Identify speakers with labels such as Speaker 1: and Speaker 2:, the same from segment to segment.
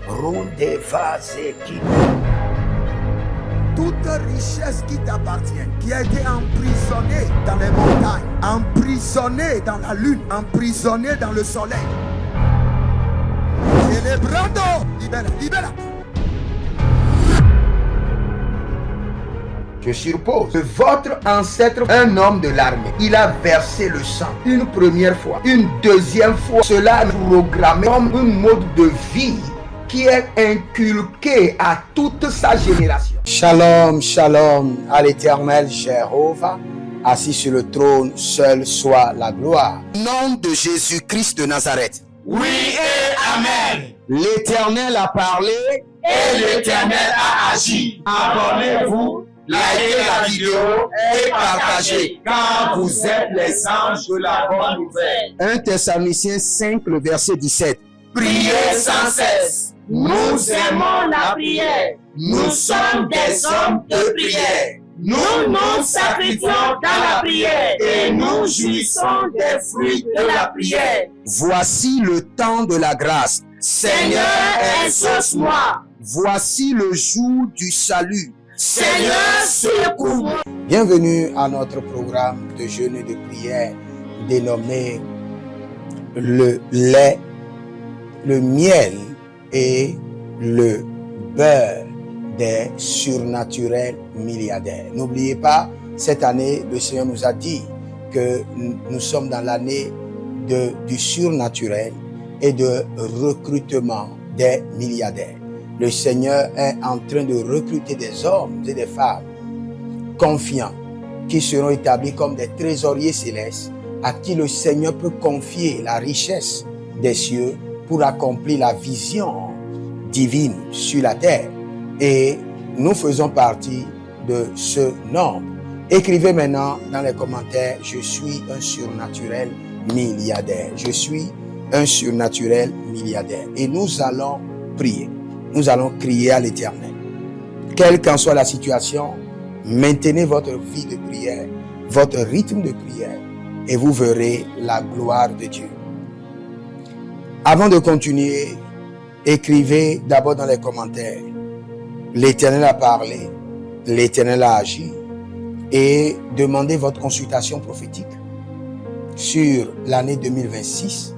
Speaker 1: Runde Vazeki.
Speaker 2: Toute richesse qui t'appartient, qui a été emprisonnée dans les montagnes, emprisonnée dans la lune, emprisonnée dans le soleil. Célébrando, libère, libère.
Speaker 1: Je suppose que votre ancêtre, un homme de l'armée, il a versé le sang une première fois, une deuxième fois. Cela est programmé comme un mode de vie qui est inculqué à toute sa génération.
Speaker 3: Shalom, shalom à l'Éternel Jéhovah, assis sur le trône, seul soit la gloire.
Speaker 2: Au nom de Jésus-Christ de Nazareth.
Speaker 4: Oui et Amen.
Speaker 3: L'Éternel a parlé
Speaker 4: et l'Éternel a agi. Abonnez-vous, likez la vidéo et partagez, car vous êtes les anges de la bonne nouvelle.
Speaker 3: 1 Thessaloniciens 5, le verset 17.
Speaker 4: Priez sans cesse. Nous aimons la prière. Nous sommes des hommes de prière. Nous nous sacrifions dans la prière et nous jouissons des fruits de la prière.
Speaker 3: Voici le temps de la grâce.
Speaker 4: Seigneur, exauce-moi.
Speaker 3: Voici le jour du salut.
Speaker 4: Seigneur, secours-moi.
Speaker 3: Bienvenue à notre programme de jeûne et de prière dénommé le lait, le miel et le beurre des surnaturels milliardaires. N'oubliez pas, cette année, le Seigneur nous a dit que nous sommes dans l'année du surnaturel et de recrutement des milliardaires. Le Seigneur est en train de recruter des hommes et des femmes confiants qui seront établis comme des trésoriers célestes à qui le Seigneur peut confier la richesse des cieux pour accomplir la vision divine sur la terre. Et nous faisons partie de ce nombre. Écrivez maintenant dans les commentaires: je suis un surnaturel milliardaire. Je suis un surnaturel milliardaire. Et nous allons prier. Nous allons crier à l'Éternel. Quelle qu'en soit la situation, maintenez votre vie de prière, votre rythme de prière, et vous verrez la gloire de Dieu. Avant de continuer, écrivez d'abord dans les commentaires: l'Éternel a parlé, l'Éternel a agi, et demandez votre consultation prophétique sur l'année 2026,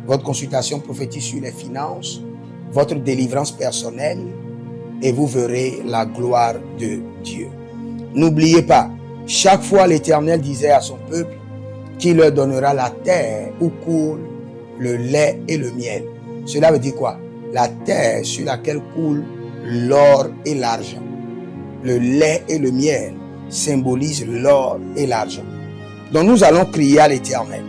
Speaker 3: votre consultation prophétique sur les finances, votre délivrance personnelle, et vous verrez la gloire de Dieu. N'oubliez pas, chaque fois l'Éternel disait à son peuple qu'il leur donnera la terre où coule le lait et le miel. Cela veut dire quoi? La terre sur laquelle coule l'or et l'argent. Le lait et le miel symbolisent l'or et l'argent. Donc nous allons crier à l'Éternel.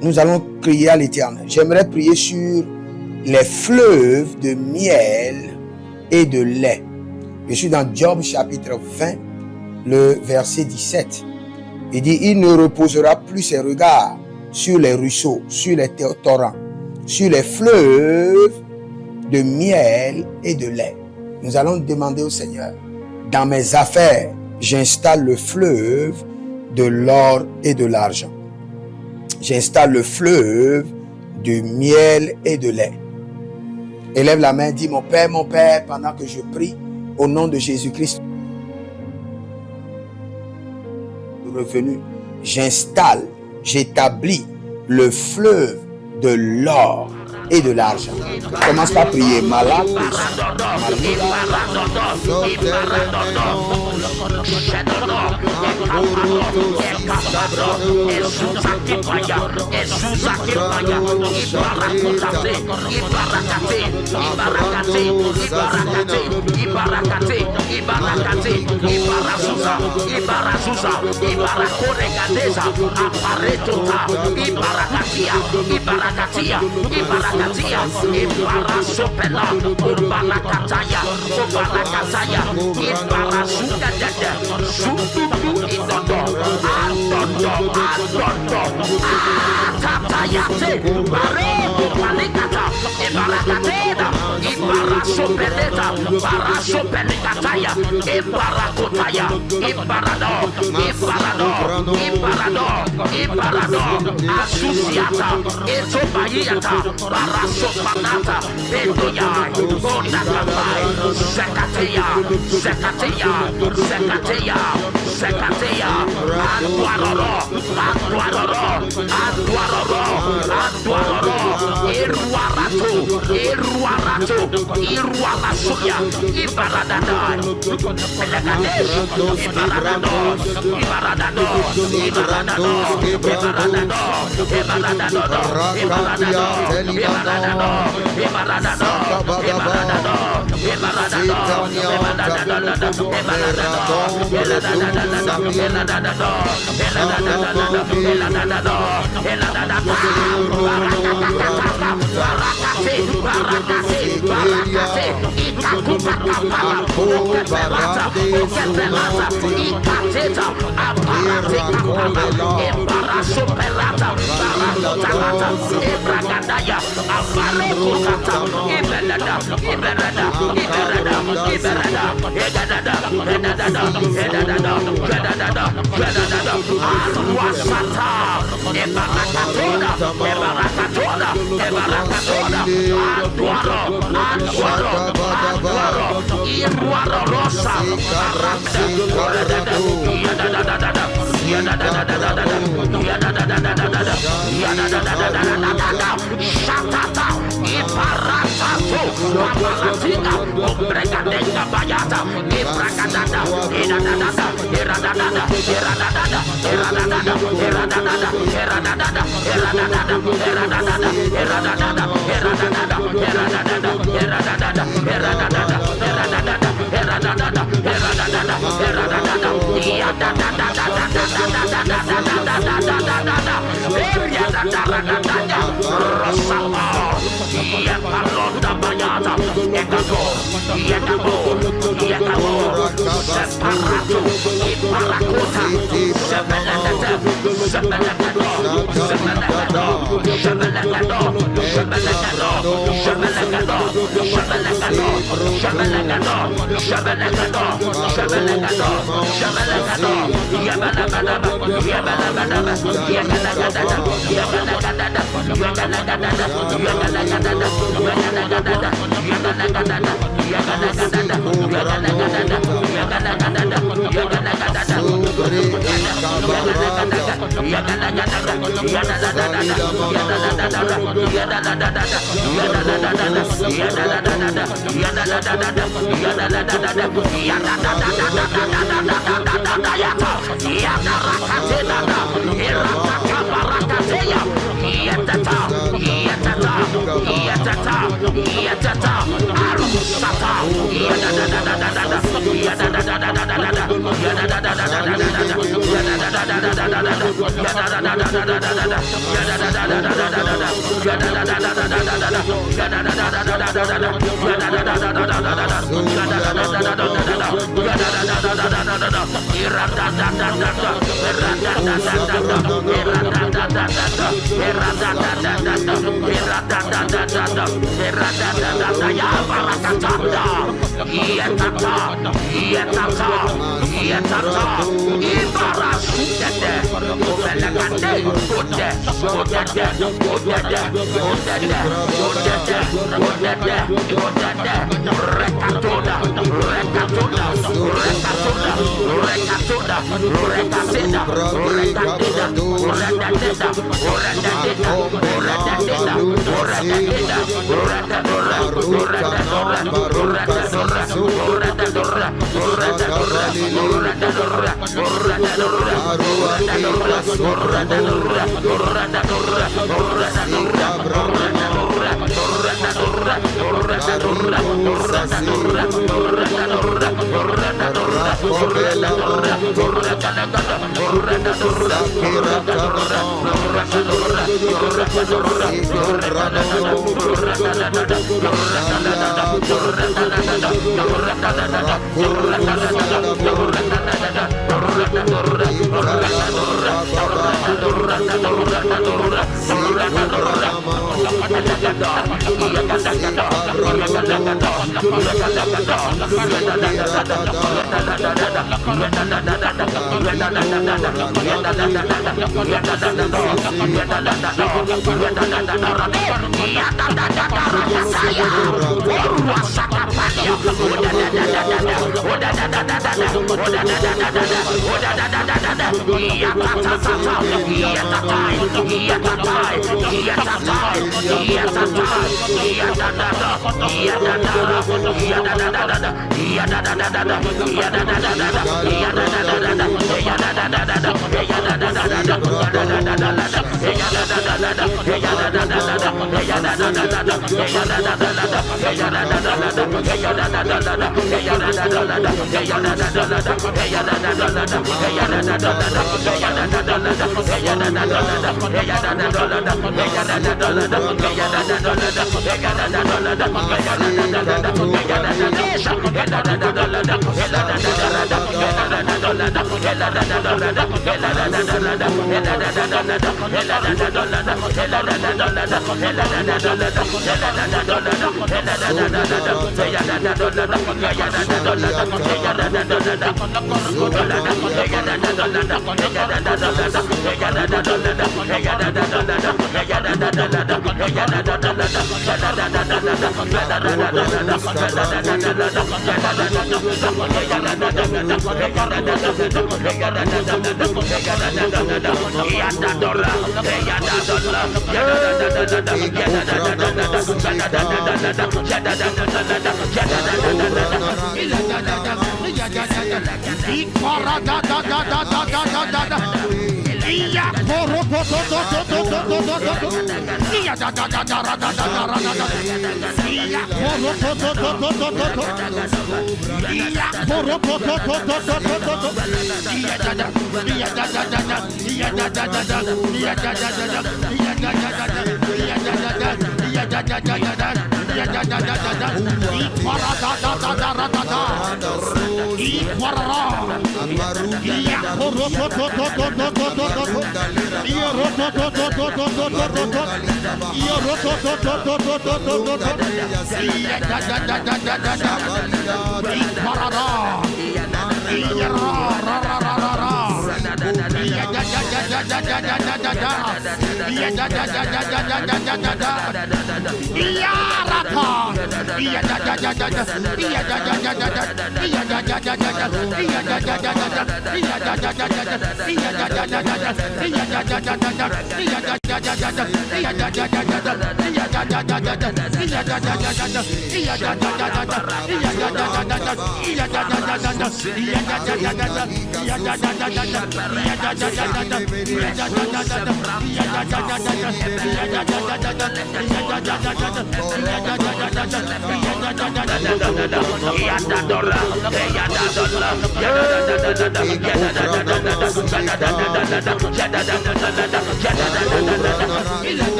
Speaker 3: Nous allons crier à l'Éternel. J'aimerais prier sur les fleuves de miel et de lait. Je suis dans Job chapitre 20, le verset 17. Il dit: il ne reposera plus ses regards sur les ruisseaux, sur les torrents, sur les fleuves de miel et de lait. Nous allons demander au Seigneur: dans mes affaires, j'installe le fleuve de l'or et de l'argent. J'installe le fleuve de miel et de lait. Élève la main, dis: mon Père, pendant que je prie, au nom de Jésus-Christ, revenu, j'installe, j'établis le fleuve de l'or et de l'argent. Commence par prier. Malade.
Speaker 4: Ebarakateda, Ibarasopeleta, Barasopelekataya, Ebarakotaya, Ibarado, Asusiata, Etobayata, Barasopanata, Bedoya, Bonatapai, Zekatea, Antuaroro, Iruarasoya, Ibaradada,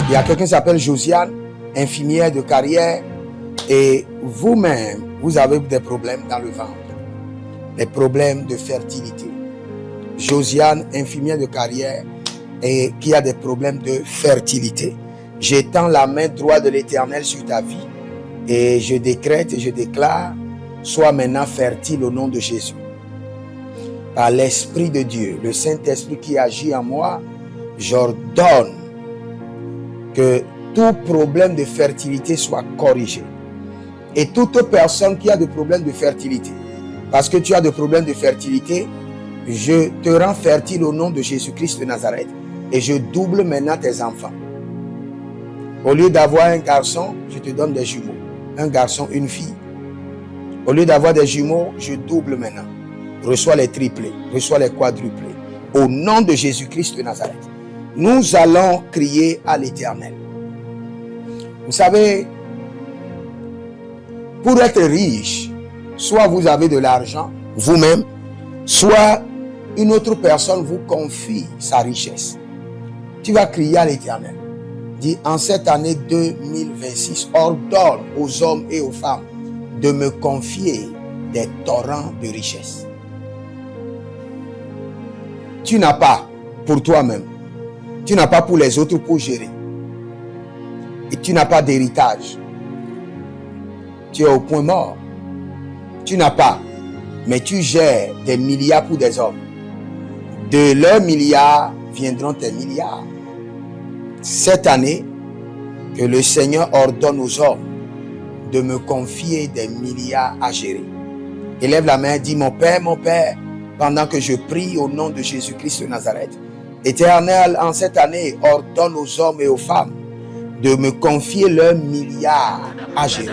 Speaker 3: Il y a quelqu'un qui s'appelle Josiane, infirmière de carrière, et vous-même, vous avez des problèmes dans le ventre, des problèmes de fertilité. Josiane, infirmière de carrière, et qui a des problèmes de fertilité. J'étends la main droite de l'Éternel sur ta vie et je décrète et je déclare, sois maintenant fertile au nom de Jésus. Par l'Esprit de Dieu, le Saint-Esprit qui agit en moi, j'ordonne que tout problème de fertilité soit corrigé. Et toute personne qui a des problèmes de fertilité, parce que tu as des problèmes de fertilité, je te rends fertile au nom de Jésus-Christ de Nazareth et je double maintenant tes enfants. Au lieu d'avoir un garçon, je te donne des jumeaux. Un garçon, une fille. Au lieu d'avoir des jumeaux, je double maintenant. Reçois les triplés, reçois les quadruplés. Au nom de Jésus-Christ de Nazareth, nous allons crier à l'Éternel. Vous savez, pour être riche, soit vous avez de l'argent, vous-même, soit une autre personne vous confie sa richesse. Tu vas crier à l'Éternel. Dis, en cette année 2026, ordonne aux hommes et aux femmes de me confier des torrents de richesse. Tu n'as pas pour toi-même. Tu n'as pas pour les autres pour gérer. Et tu n'as pas d'héritage. Tu es au point mort. Tu n'as pas, mais tu gères des milliards pour des hommes. De leurs milliards viendront tes milliards. Cette année, que le Seigneur ordonne aux hommes de me confier des milliards à gérer. Élève la main, dis mon Père, pendant que je prie au nom de Jésus-Christ de Nazareth. Éternel, en cette année, ordonne aux hommes et aux femmes de me confier leurs milliards à gérer.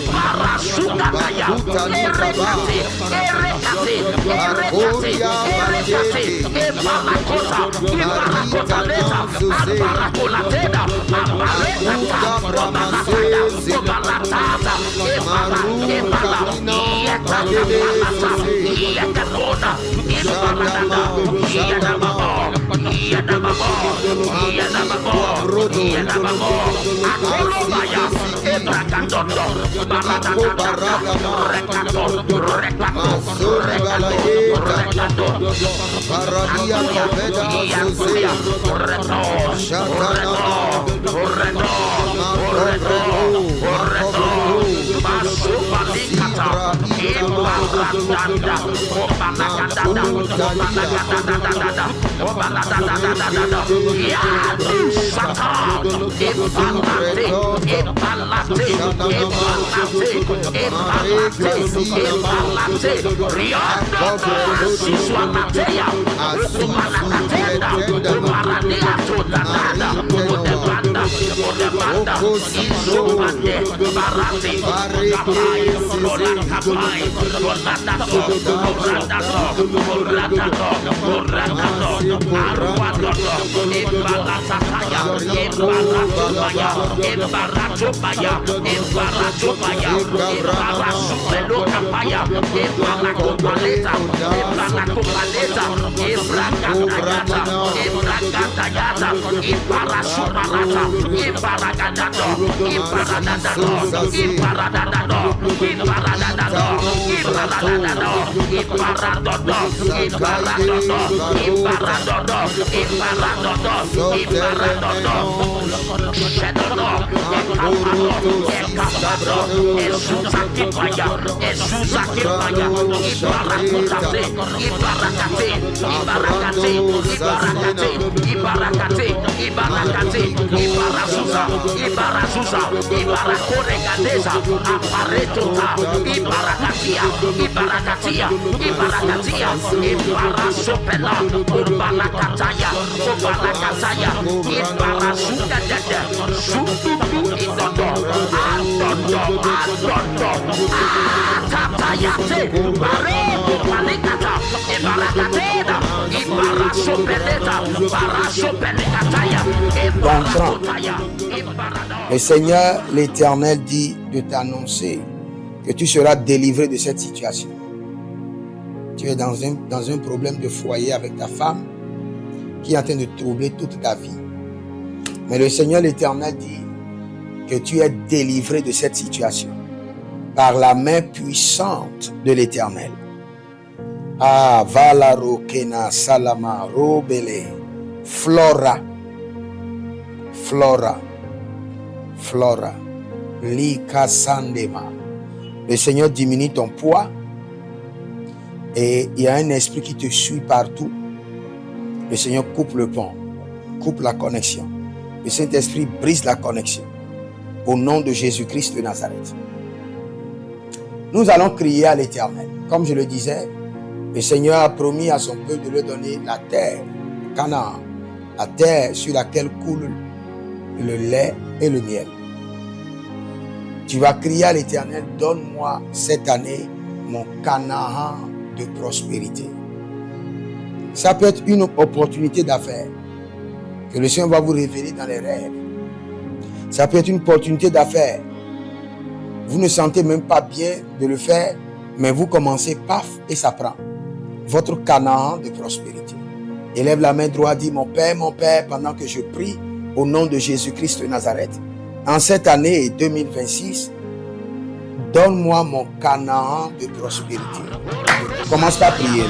Speaker 4: Ibarra
Speaker 3: Le Seigneur, l'Éternel, dit de t'annoncer que tu seras délivré de cette situation. Tu es dans un problème de foyer avec ta femme qui est en train de troubler toute ta vie. Mais le Seigneur, l'Éternel, dit que tu es délivré de cette situation par la main puissante de l'Éternel. Ah, Valaro Kena Salama Robele Flora Lika Sandema. Le Seigneur diminue ton poids et il y a un esprit qui te suit partout. Le Seigneur coupe le pont, coupe la connexion. Le Saint-Esprit brise la connexion. Au nom de Jésus-Christ de Nazareth. Nous allons crier à l'Éternel. Comme je le disais, le Seigneur a promis à son peuple de lui donner la terre, Canaan, la terre sur laquelle coule le lait et le miel. Tu vas crier à l'Éternel, donne-moi cette année mon Canaan de prospérité. Ça peut être une opportunité d'affaires que le Seigneur va vous révéler dans les rêves. Ça peut être une opportunité d'affaires. Vous ne sentez même pas bien de le faire, mais vous commencez, paf, et ça prend. Votre Canaan de prospérité. Élève la main droite, dis, mon Père, pendant que je prie au nom de Jésus-Christ de Nazareth, en cette année 2026, donne-moi mon Canaan de prospérité. Commence par prier.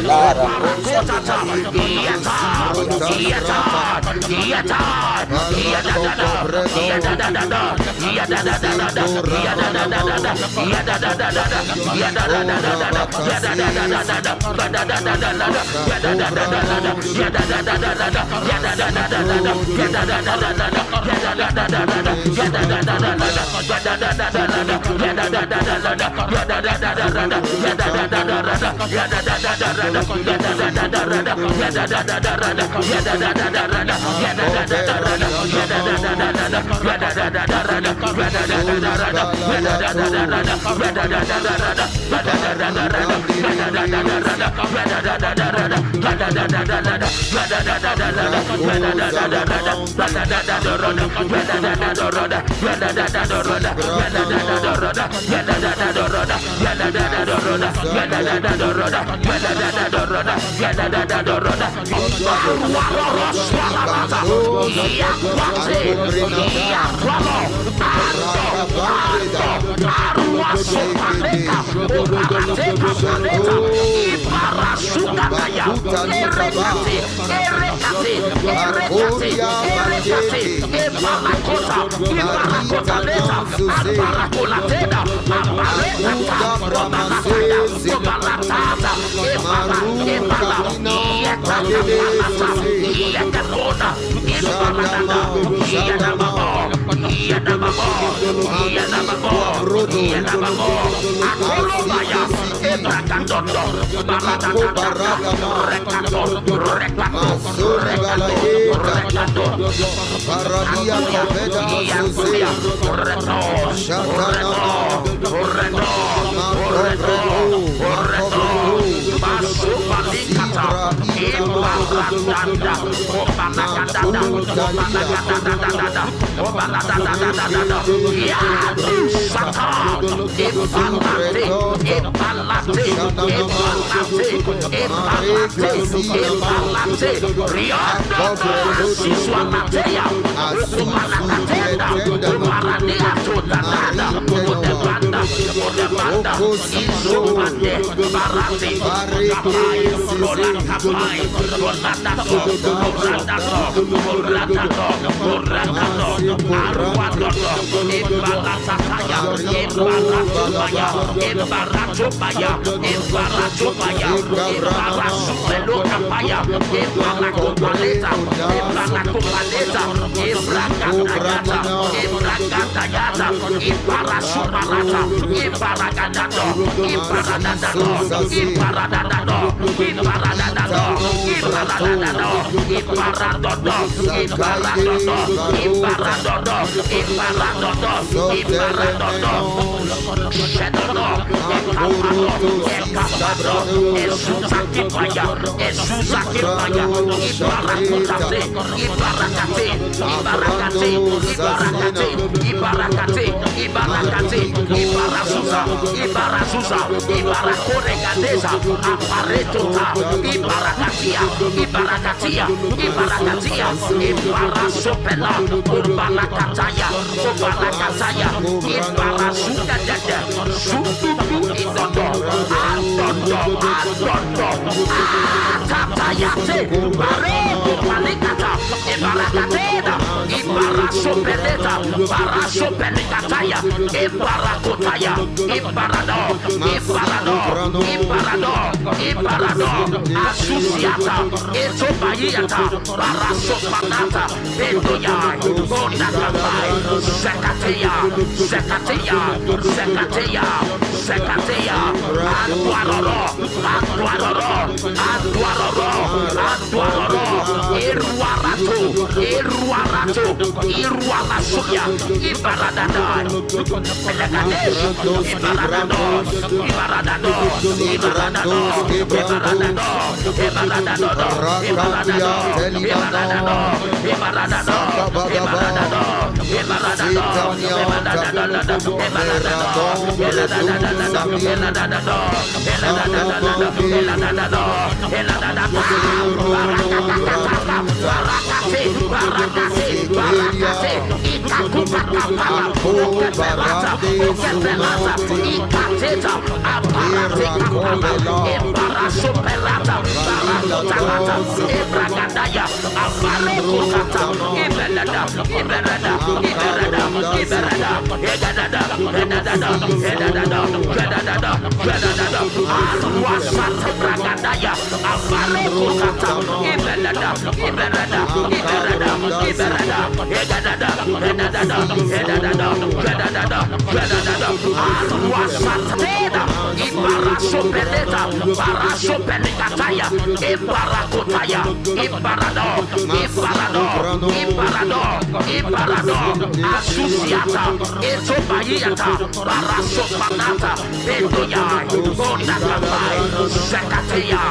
Speaker 4: Ibarado, Ibarador, Asusiata, Etobayata, Barasopanata, Etoya, Onatapai, Zekateya,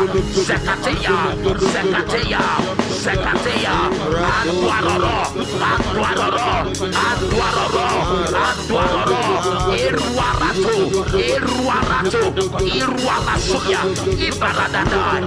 Speaker 4: Aduaroro, Iruarasuya, Ibaradadai,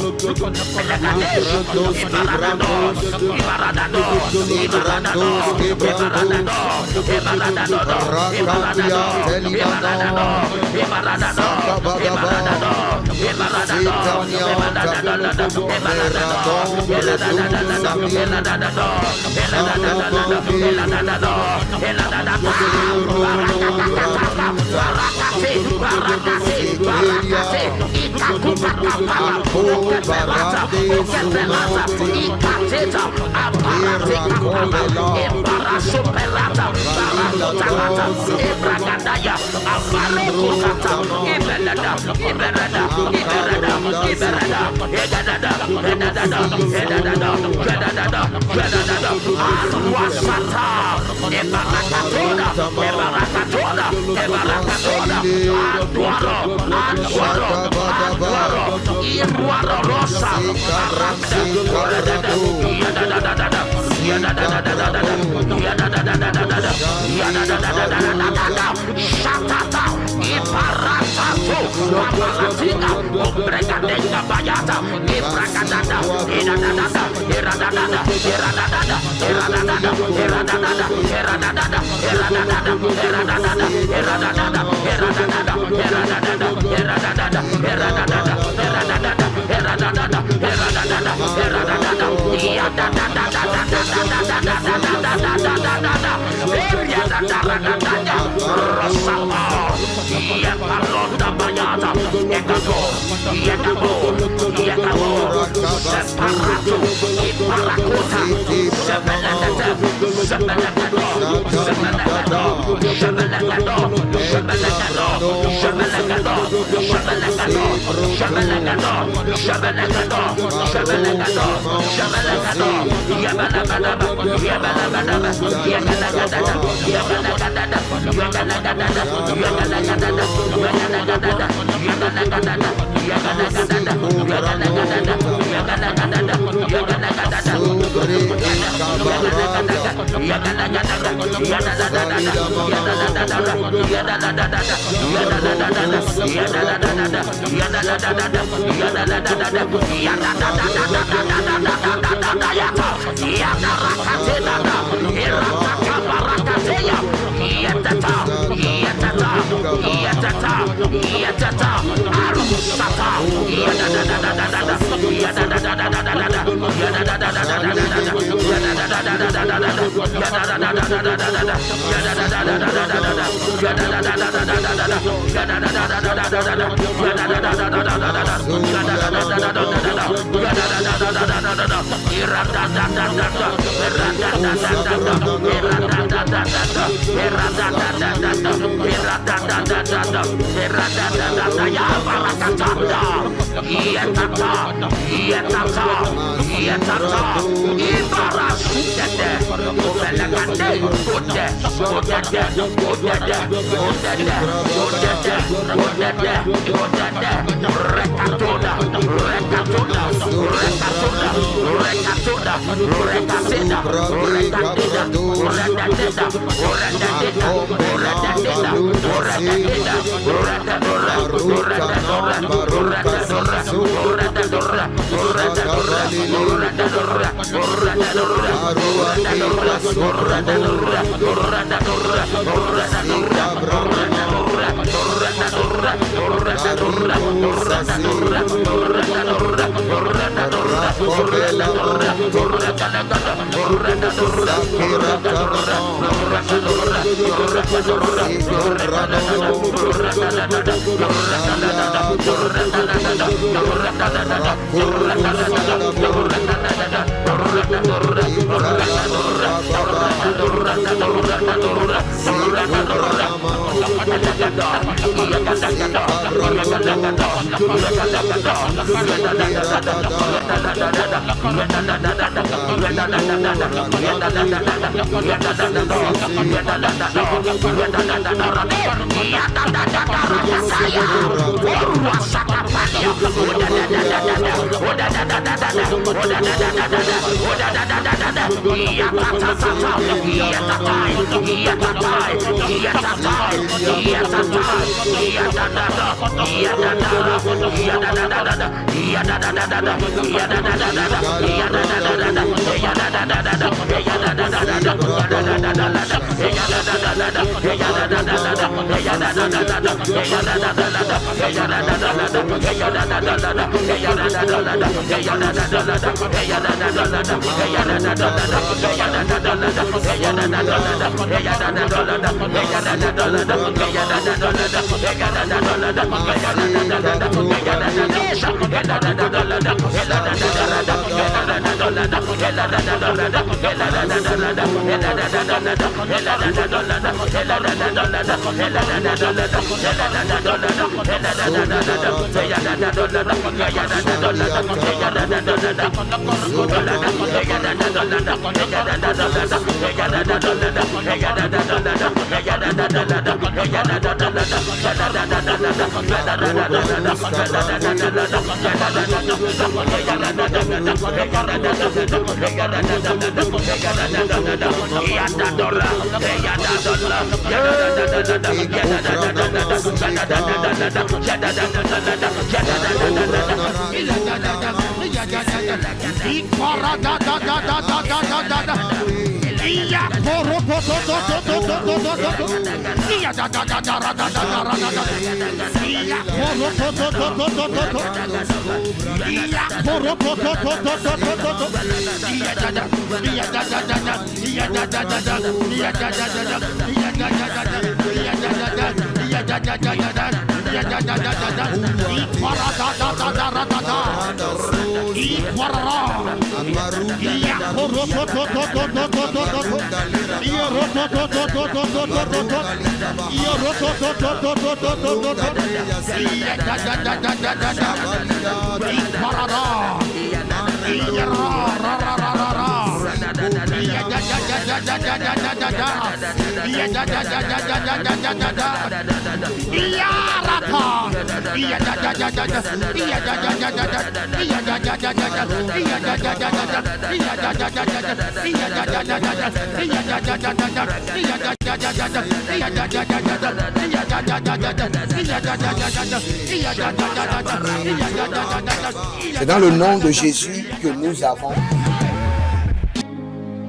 Speaker 3: C'est dans le nom de Jésus que nous avons.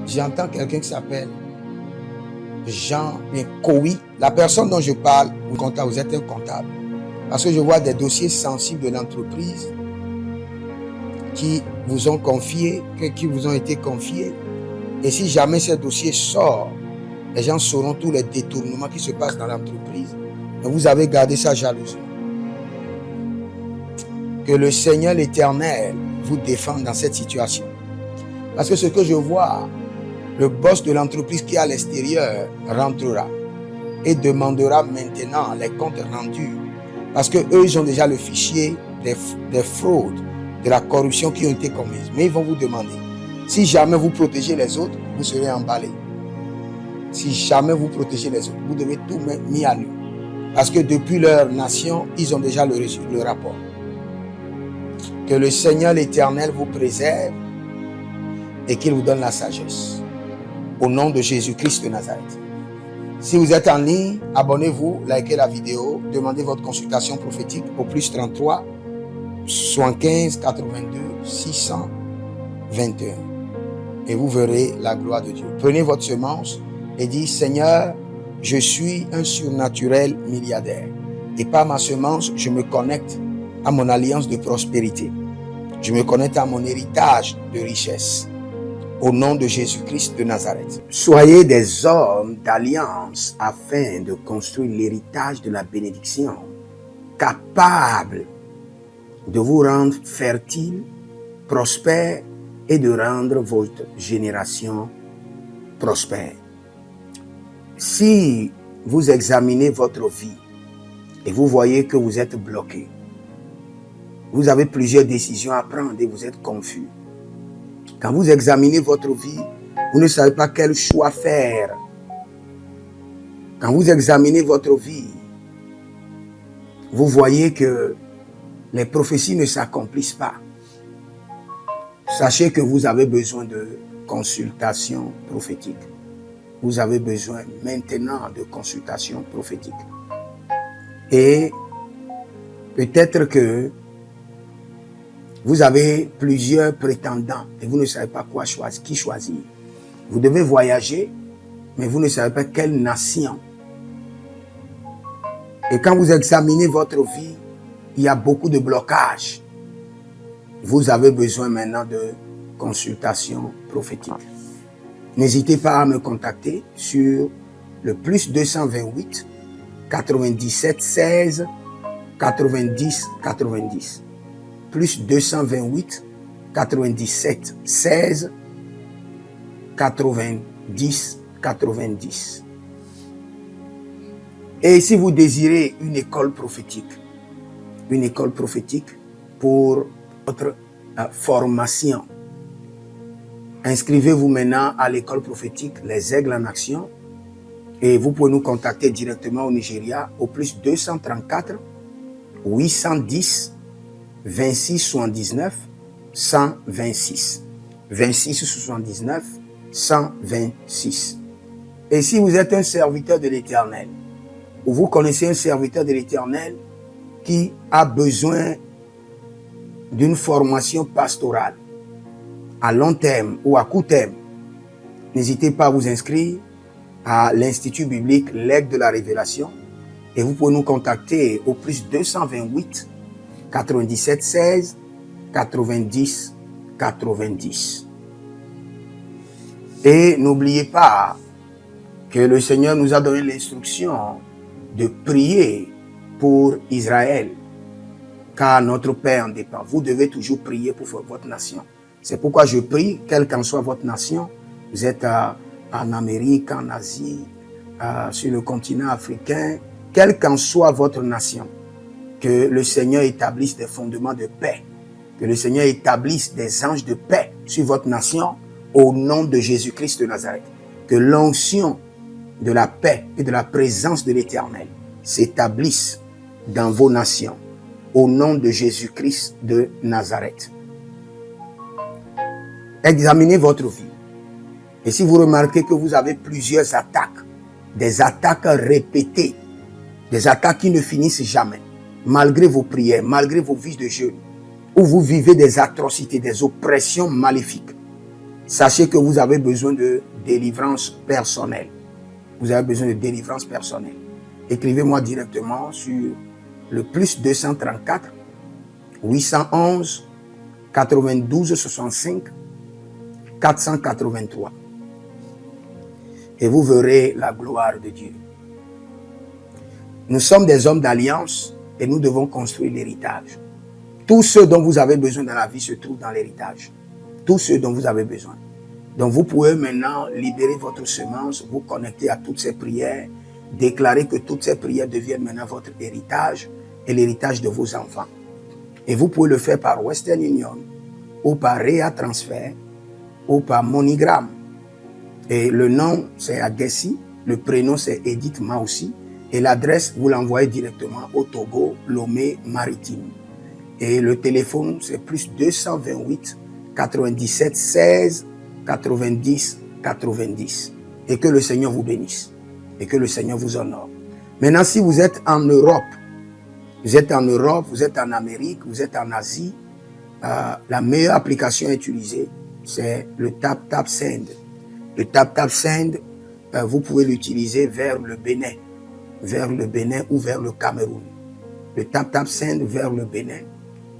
Speaker 3: J'entends quelqu'un qui s'appelle Jean Koui. La personne dont je parle, vous êtes un comptable. Parce que je vois des dossiers sensibles de l'entreprise qui vous ont confié, qui vous ont été confiés. Et si jamais ces dossiers sortent, les gens sauront tous les détournements qui se passent dans l'entreprise. Et vous avez gardé ça jalousement. Que le Seigneur l'Éternel vous défende dans cette situation. Parce que ce que je vois, le boss de l'entreprise qui est à l'extérieur rentrera et demandera maintenant les comptes rendus. Parce que eux, ils ont déjà le fichier des fraudes, de la corruption qui ont été commises. Mais ils vont vous demander, si jamais vous protégez les autres, vous serez emballé. Si jamais vous protégez les autres, vous devez tout mettre mis à nu. Parce que depuis leur nation, ils ont déjà le rapport. Que le Seigneur l'Éternel vous préserve et qu'il vous donne la sagesse. Au nom de Jésus-Christ de Nazareth. Si vous êtes en ligne, abonnez-vous, likez la vidéo, demandez votre consultation prophétique au plus 33 75 82 621. Et vous verrez la gloire de Dieu. Prenez votre semence et dites, Seigneur, je suis un surnaturel milliardaire. Et par ma semence, je me connecte à mon alliance de prospérité. Je me connecte à mon héritage de richesse. Au nom de Jésus-Christ de Nazareth. Soyez des hommes d'alliance afin de construire l'héritage de la bénédiction, capables de vous rendre fertile, prospère et de rendre votre génération prospère. Si vous examinez votre vie et vous voyez que vous êtes bloqué. Vous avez plusieurs décisions à prendre et vous êtes confus. Quand vous examinez votre vie, vous ne savez pas quel choix faire. Quand vous examinez votre vie, vous voyez que les prophéties ne s'accomplissent pas. Sachez que vous avez besoin de consultation prophétique. Vous avez besoin maintenant de consultation prophétique. Et peut-être que vous avez plusieurs prétendants et vous ne savez pas qui choisir. Vous devez voyager, mais vous ne savez pas quelle nation. Et quand vous examinez votre vie, il y a beaucoup de blocages. Vous avez besoin maintenant de consultation prophétique. N'hésitez pas à me contacter sur le plus 228 97 16 90 90. Plus 228 97 16 90 90. Et si vous désirez une école prophétique pour votre formation, inscrivez-vous maintenant à l'école prophétique Les Aigles en Action et vous pouvez nous contacter directement au Nigeria au plus 234 810 26 79 126. 26 79 126. Et si vous êtes un serviteur de l'Éternel, ou vous connaissez un serviteur de l'Éternel qui a besoin d'une formation pastorale à long terme ou à court terme, n'hésitez pas à vous inscrire à l'Institut biblique L'Aigle de la Révélation et vous pouvez nous contacter au plus 228 97 16 90 90. Et n'oubliez pas que le Seigneur nous a donné l'instruction de prier pour Israël, car notre paix en dépend. Vous devez toujours prier pour votre nation. C'est pourquoi je prie, quelle qu'en soit votre nation, vous êtes en Amérique, en Asie, sur le continent africain, quelle qu'en soit votre nation, que le Seigneur établisse des fondements de paix, que le Seigneur établisse des anges de paix sur votre nation au nom de Jésus-Christ de Nazareth. Que l'onction de la paix et de la présence de l'Éternel s'établisse dans vos nations au nom de Jésus-Christ de Nazareth. Examinez votre vie. Et si vous remarquez que vous avez plusieurs attaques, des attaques répétées, des attaques qui ne finissent jamais, malgré vos prières, malgré vos vies de jeûne, où vous vivez des atrocités, des oppressions maléfiques, sachez que vous avez besoin de délivrance personnelle. Vous avez besoin de délivrance personnelle. Écrivez-moi directement sur le plus 234 811 92 65 483. Et vous verrez la gloire de Dieu. Nous sommes des hommes d'alliance et nous devons construire l'héritage. Tout ce dont vous avez besoin dans la vie se trouve dans l'héritage. Tout ce dont vous avez besoin. Donc vous pouvez maintenant libérer votre semence, vous connecter à toutes ces prières, déclarer que toutes ces prières deviennent maintenant votre héritage et l'héritage de vos enfants. Et vous pouvez le faire par Western Union ou par Rea Transfer ou par MoneyGram. Et le nom c'est Agessi, le prénom c'est Edith Maussi et l'adresse vous l'envoyez directement au Togo, Lomé Maritime. Et le téléphone c'est plus 228 97 16 90 90. Et que le Seigneur vous bénisse. Et que le Seigneur vous honore. Maintenant, si vous êtes en Europe, vous êtes en Amérique, vous êtes en Asie, la meilleure application à utiliser, c'est le TapTapSend. Le TapTapSend, vous pouvez l'utiliser vers le Bénin ou vers le Cameroun. Le TapTapSend vers le Bénin.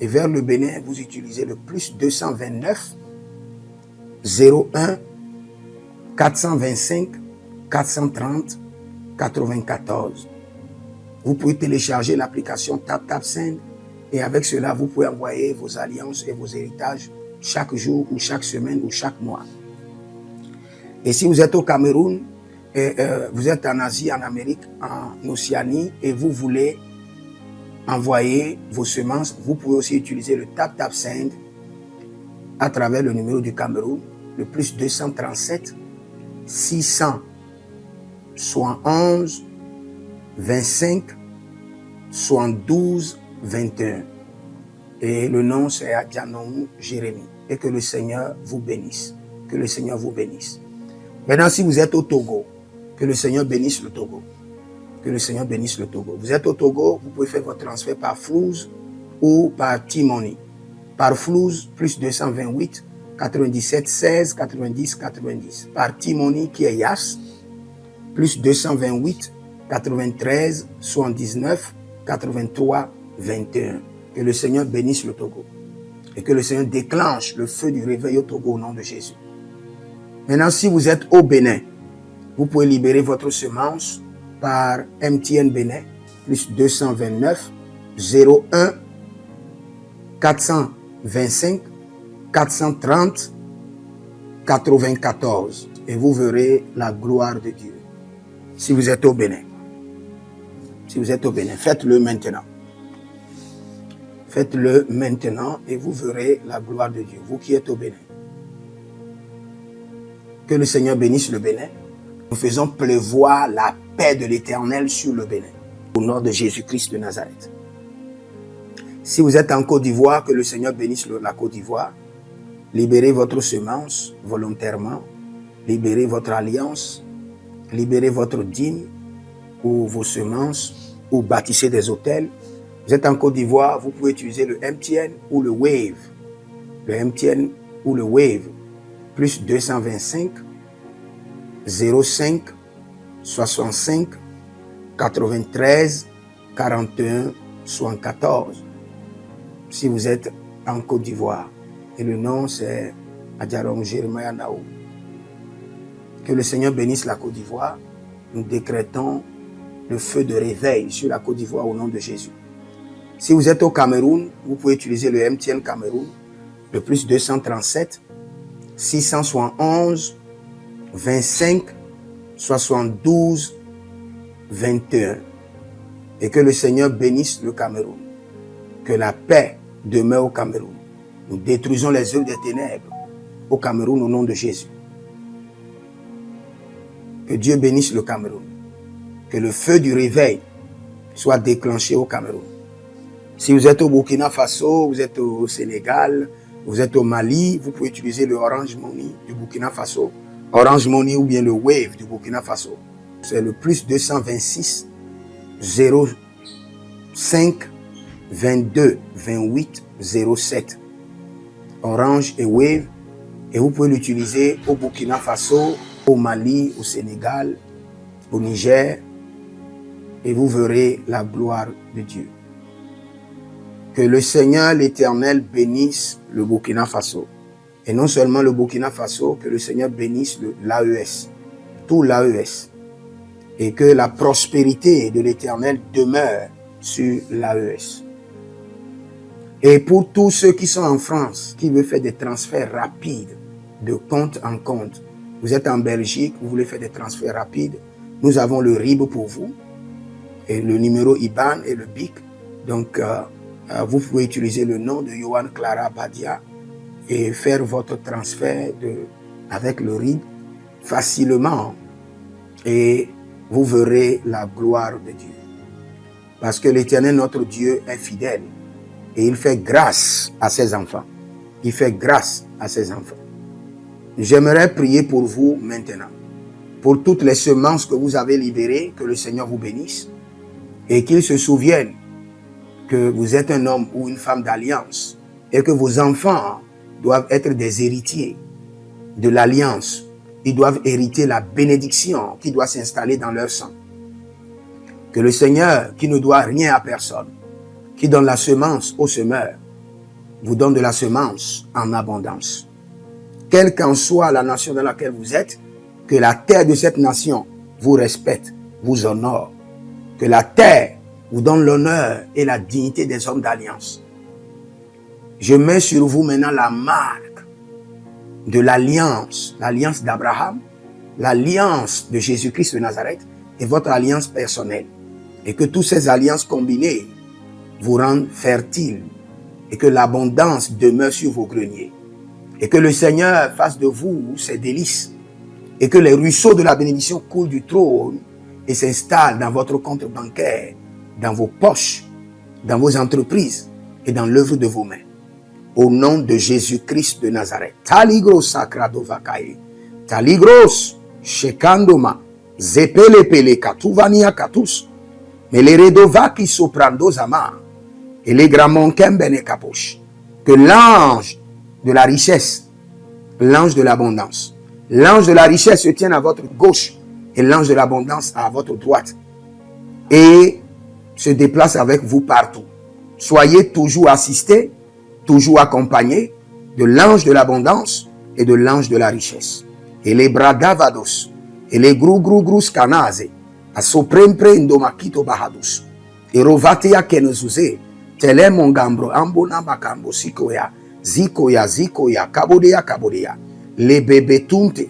Speaker 3: Et vers le Bénin, vous utilisez le plus 229 01 425 430 94. Vous pouvez télécharger l'application TapTapSend et avec cela, vous pouvez envoyer vos alliances et vos héritages chaque jour ou chaque semaine ou chaque mois. Et si vous êtes au Cameroun, vous êtes en Asie, en Amérique, en Océanie, et vous voulez envoyer vos semences, vous pouvez aussi utiliser le Tap Send à travers le numéro du Cameroun, le plus 237 671 25 72 21. Et le nom c'est Adjanou Jérémie. Et que le Seigneur vous bénisse. Que le Seigneur vous bénisse. Maintenant, si vous êtes au Togo, que le Seigneur bénisse le Togo. Que le Seigneur bénisse le Togo. Vous êtes au Togo, vous pouvez faire votre transfert par Flouz ou par T-Money. Par Flouz, plus 228 97 16 90 90. Par T-Money qui est Yas, plus 228 93 79 83 21. Que le Seigneur bénisse le Togo. Et que le Seigneur déclenche le feu du réveil au Togo au nom de Jésus. Maintenant, si vous êtes au Bénin, vous pouvez libérer votre semence par MTN Bénin, plus 229 01 425 430 94. Et vous verrez la gloire de Dieu. Si vous êtes au Bénin. Si vous êtes au Bénin, faites-le maintenant. Faites-le maintenant et vous verrez la gloire de Dieu. Vous qui êtes au Bénin. Que le Seigneur bénisse le Bénin. Nous faisons pleuvoir la paix de l'Éternel sur le Bénin. Au nom de Jésus-Christ de Nazareth. Si vous êtes en Côte d'Ivoire, que le Seigneur bénisse la Côte d'Ivoire. Libérez votre semence volontairement. Libérez votre alliance. Libérez votre dîme ou vos semences ou bâtissez des hôtels. Vous êtes en Côte d'Ivoire, vous pouvez utiliser le MTN ou le Wave. Le MTN ou le Wave. Plus 225 05 65 93 41 74. Si vous êtes en Côte d'Ivoire. Et le nom c'est Adjarom Jeremiah Naou. Que le Seigneur bénisse la Côte d'Ivoire. Nous décrétons le feu de réveil sur la Côte d'Ivoire au nom de Jésus. Si vous êtes au Cameroun, vous pouvez utiliser le MTN Cameroun, le plus 237 671 25 72 21. Et que le Seigneur bénisse le Cameroun. Que la paix demeure au Cameroun. Nous détruisons les œuvres des ténèbres au Cameroun au nom de Jésus. Que Dieu bénisse le Cameroun. Que le feu du réveil soit déclenché au Cameroun. Si vous êtes au Burkina Faso, vous êtes au Sénégal, vous êtes au Mali, vous pouvez utiliser le Orange Money du Burkina Faso. Orange Money ou bien le Wave du Burkina Faso. C'est le plus 226 05 22 28 07. Orange et Wave. Et vous pouvez l'utiliser au Burkina Faso, au Mali, au Sénégal, au Niger. Et vous verrez la gloire de Dieu. Que le Seigneur l'Éternel bénisse le Burkina Faso. Et non seulement le Burkina Faso, que le Seigneur bénisse l'AES, tout l'AES. Et que la prospérité de l'Éternel demeure sur l'AES. Et pour tous ceux qui sont en France, qui veulent faire des transferts rapides de compte en compte, vous êtes en Belgique, vous voulez faire des transferts rapides, nous avons le RIB pour vous, et le numéro IBAN et le BIC. Donc, vous pouvez utiliser le nom de Yohan Clara Badia et faire votre transfert avec le RIB facilement. Et vous verrez la gloire de Dieu. Parce que l'Éternel, notre Dieu, est fidèle. Et il fait grâce à ses enfants. Il fait grâce à ses enfants. J'aimerais prier pour vous maintenant. Pour toutes les semences que vous avez libérées, que le Seigneur vous bénisse. Et qu'il se souvienne que vous êtes un homme ou une femme d'alliance. Et que vos enfants doivent être des héritiers de l'alliance. Ils doivent hériter la bénédiction qui doit s'installer dans leur sang. Que le Seigneur, qui ne doit rien à personne, qui donne la semence au semeur, vous donne de la semence en abondance. Quelle qu'en soit la nation dans laquelle vous êtes, que la terre de cette nation vous respecte, vous honore. Que la terre vous donne l'honneur et la dignité des hommes d'alliance. Je mets sur vous maintenant la marque de l'alliance d'Abraham, l'alliance de Jésus-Christ de Nazareth est votre alliance personnelle. Et que toutes ces alliances combinées vous rendent fertiles. Et que l'abondance demeure sur vos greniers. Et que le Seigneur fasse de vous ses délices. Et que les ruisseaux de la bénédiction coulent du trône et s'installent dans votre compte bancaire, dans vos poches, dans vos entreprises et dans l'œuvre de vos mains. Au nom de Jésus-Christ de Nazareth. Taligros sacrado vakae. Taligros shekandoma. Zepelepele katuvania katus. Meleredova ki soprando zama. Et les gramons kembene kaposh. Que l'ange de la richesse, l'ange de l'abondance, l'ange de la richesse se tienne à votre gauche et l'ange de l'abondance à votre droite. Et se déplace avec vous partout. Soyez toujours assistés, toujours accompagnés de l'ange de l'abondance et de l'ange de la richesse. Et les bradavados, et les grou scanase, a soprempre indomakito bahadus. Et rovatea kenezuze, tele mongambro ambona makambo sikoya, zikoya, kabodea. Les bébés tunte,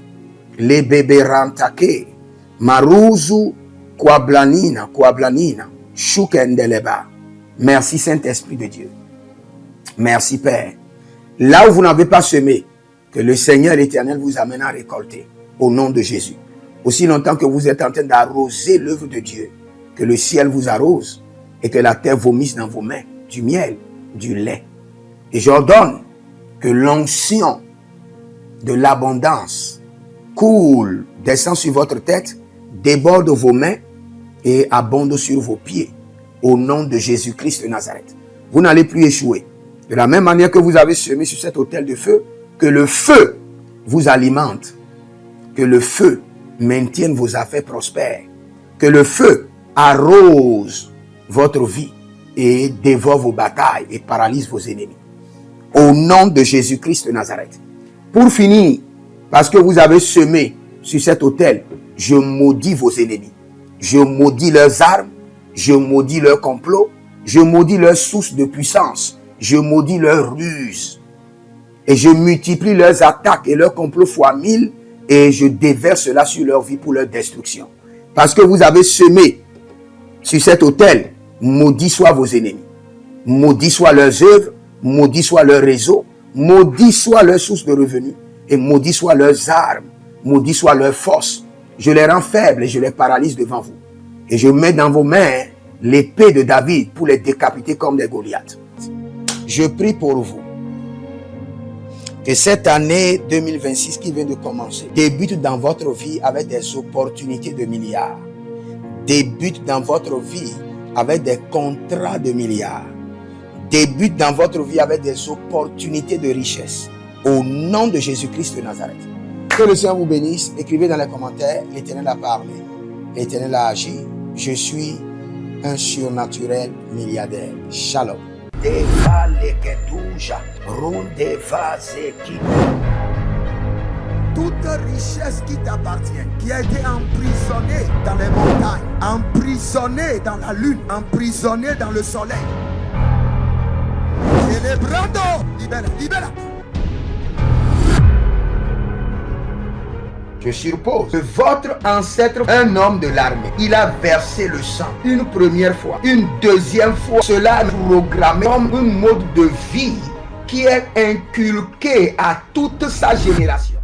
Speaker 3: les bébés rantake, maruzu, kwablanina, shukendeleba. Merci Saint-Esprit de Dieu. Merci Père. Là où vous n'avez pas semé, que le Seigneur l'Éternel vous amène à récolter. Au nom de Jésus. Aussi longtemps que vous êtes en train d'arroser l'œuvre de Dieu, que le ciel vous arrose et que la terre vomisse dans vos mains du miel, du lait. Et j'ordonne que l'onction de l'abondance coule, descend sur votre tête, déborde vos mains et abonde sur vos pieds. Au nom de Jésus-Christ de Nazareth. Vous n'allez plus échouer. De la même manière que vous avez semé sur cet autel de feu, que le feu vous alimente. Que le feu maintienne vos affaires prospères. Que le feu arrose votre vie et dévore vos batailles et paralyse vos ennemis. Au nom de Jésus-Christ de Nazareth. Pour finir, parce que vous avez semé sur cet autel, je maudis vos ennemis. Je maudis leurs armes. Je maudis leur complot, je maudis leur source de puissance, je maudis leur ruse. Et je multiplie leurs attaques et leurs complots fois 1000 et je déverse cela sur leur vie pour leur destruction. Parce que vous avez semé sur cet autel, maudit soient vos ennemis, maudit soient leurs œuvres, maudit soit leur réseau, maudit soit leur source de revenus et maudit soient leurs armes, maudit soit leur force. Je les rends faibles et je les paralyse devant vous. Et je mets dans vos mains l'épée de David pour les décapiter comme des Goliaths. Je prie pour vous que cette année 2026 qui vient de commencer débute dans votre vie avec des opportunités de milliards. Débute dans votre vie avec des contrats de milliards. Débute dans votre vie avec des opportunités de richesse. Au nom de Jésus-Christ de Nazareth. Que le Seigneur vous bénisse. Écrivez dans les commentaires, l'Éternel a parlé. L'Éternel a agi. Je suis un surnaturel milliardaire. Shalom.
Speaker 2: Toute richesse qui t'appartient, qui a été emprisonnée dans les montagnes, emprisonnée dans la lune, emprisonnée dans le soleil. Célébrando, libera.
Speaker 1: Je suppose que votre ancêtre, un homme de l'armée, il a versé le sang une première fois, une deuxième fois. Cela est programmé comme un mode de vie qui est inculqué à toute sa génération.